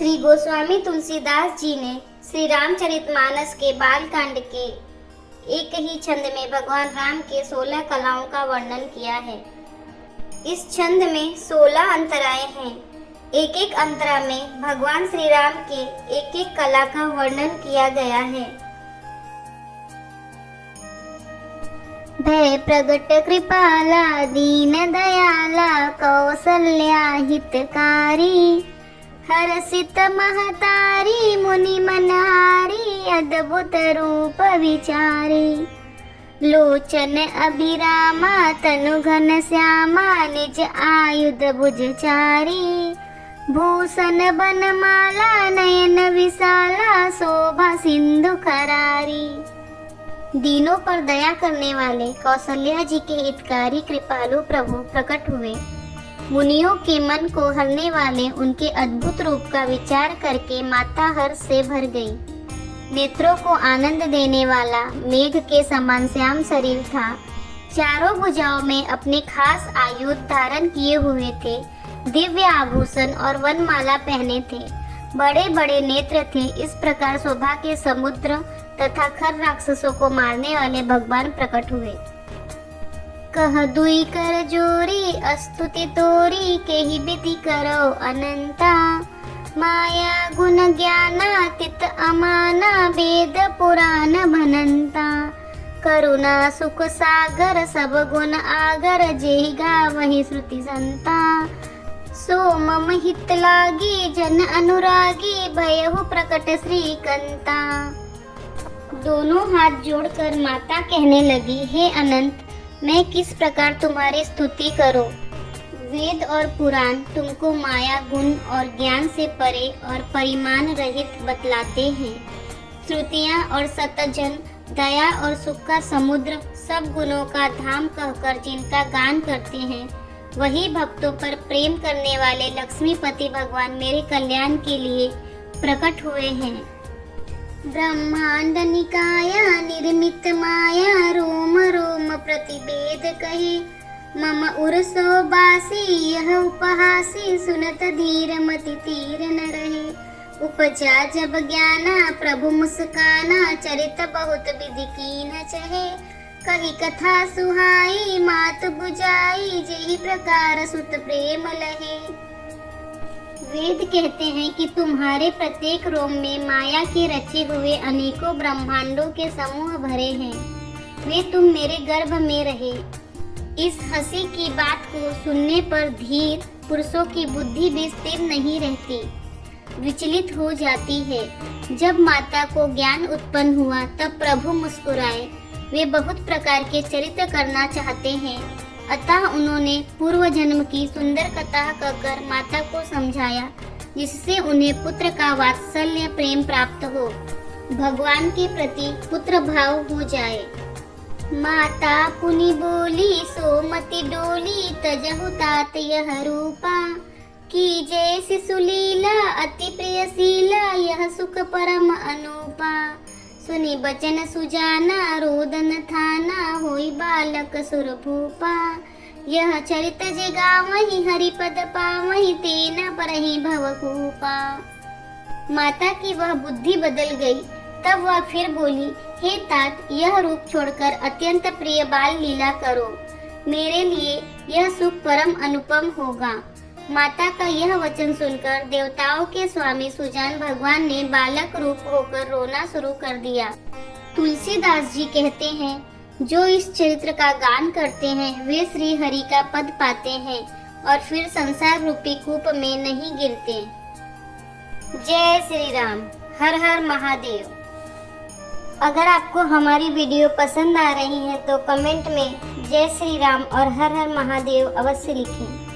श्री गोस्वामी तुलसीदास जी ने श्री रामचरितमानस के बालकांड के एक ही छंद में भगवान राम के 16 कलाओं का वर्णन किया है। इस छंद में 16 अंतराएं हैं। एक एक अंतरा में भगवान श्री राम के एक एक कला का वर्णन किया गया है। भय प्रगट कृपाला दीन दयाला कौसल्या हितकारी हरसित महतारी मुनि मनहारी अद्भुत रूप विचारी लोचन अभिरामा तनु घन श्यामा निज आयुध भुजचारी भूषण बनमाला नयन विशाला शोभा सिंधु खरारी। दीनों पर दया करने वाले कौशल्या जी के हितकारी कृपालु प्रभु प्रकट हुए। मुनियों के मन को हरने वाले उनके अद्भुत रूप का विचार करके माता हर्ष से भर गई। नेत्रों को आनंद देने वाला मेघ के समान श्याम शरीर था। चारों भुजाओं में अपने खास आयुध धारण किए हुए थे। दिव्य आभूषण और वनमाला पहने थे। बड़े बड़े नेत्र थे। इस प्रकार शोभा के समुद्र तथा खर राक्षसों को मारने वाले भगवान प्रकट हुए। कह दुई कर जोरी स्तुति तोरी केहि विधि करो अनंता माया गुण ज्ञानातीत अमाना वेद पुराण भनंता करुणा सुख सागर सब गुण आगर जेहि गावहि श्रुति संता सो मम हित लागी जन अनुरागी भयहु प्रकट श्री कंता। दोनों हाथ जोड़कर माता कहने लगी, हे अनंत, मैं किस प्रकार तुम्हारी स्तुति करूं? वेद और पुराण तुमको माया गुण और ज्ञान से परे और परिमाण रहित बतलाते हैं। श्रुतियाँ और सतजन दया और सुख का समुद्र सब गुणों का धाम कहकर जिनका गान करते हैं, वही भक्तों पर प्रेम करने वाले लक्ष्मीपति भगवान मेरे कल्याण के लिए प्रकट हुए हैं। ब्रह्मांड निकाया निर्मित माया रोम रोम प्रतिवेद कहे मम उरसो बासी यह उपहासी सुनत धीर मति तीर न रहे उपजा जब ज्ञाना प्रभु मुस्काना चरित बहुत विधि कीन चहे कही कथा सुहाई मात बुझाई जेहि प्रकार सुत प्रेम लहे। वेद कहते हैं कि तुम्हारे प्रत्येक रोम में माया के रचे हुए अनेकों ब्रह्मांडों के समूह भरे हैं। वे तुम मेरे गर्भ में रहे। इस हंसी की बात को सुनने पर धीर पुरुषों की बुद्धि भी स्थिर नहीं रहती, विचलित हो जाती है। जब माता को ज्ञान उत्पन्न हुआ तब प्रभु मुस्कुराए। वे बहुत प्रकार के चरित्र करना चाहते हैं, अतः उन्होंने पूर्व जन्म की सुंदर कथा कहकर माता को समझाया, जिससे उन्हें पुत्र का वात्सल्य प्रेम प्राप्त हो, भगवान के प्रति पुत्र भाव हो जाए। माता पुनि बोली सोमति डोली तजहु तात यह रूपा की जय शिशुलीला अति प्रियशीला यह सुख परम अनुपा सुनि बचन सुजाना रोदन थाना होई बालक सुरभूपा यह चरित जे गावहि हरिपद पावहि तेना परहि भवकूपा। माता की वह बुद्धि बदल गई। तब वह फिर बोली, हे तात, यह रूप छोड़कर अत्यंत प्रिय बाल लीला करो, मेरे लिए यह सुख परम अनुपम होगा। माता का यह वचन सुनकर देवताओं के स्वामी सुजान भगवान ने बालक रूप होकर रोना शुरू कर दिया। तुलसीदास जी कहते हैं, जो इस चरित्र का गान करते हैं वे श्री हरि का पद पाते हैं और फिर संसार रूपी कूप में नहीं गिरते। जय श्री राम। हर हर महादेव। अगर आपको हमारी वीडियो पसंद आ रही है तो कमेंट में जय श्री राम और हर हर महादेव अवश्य लिखें।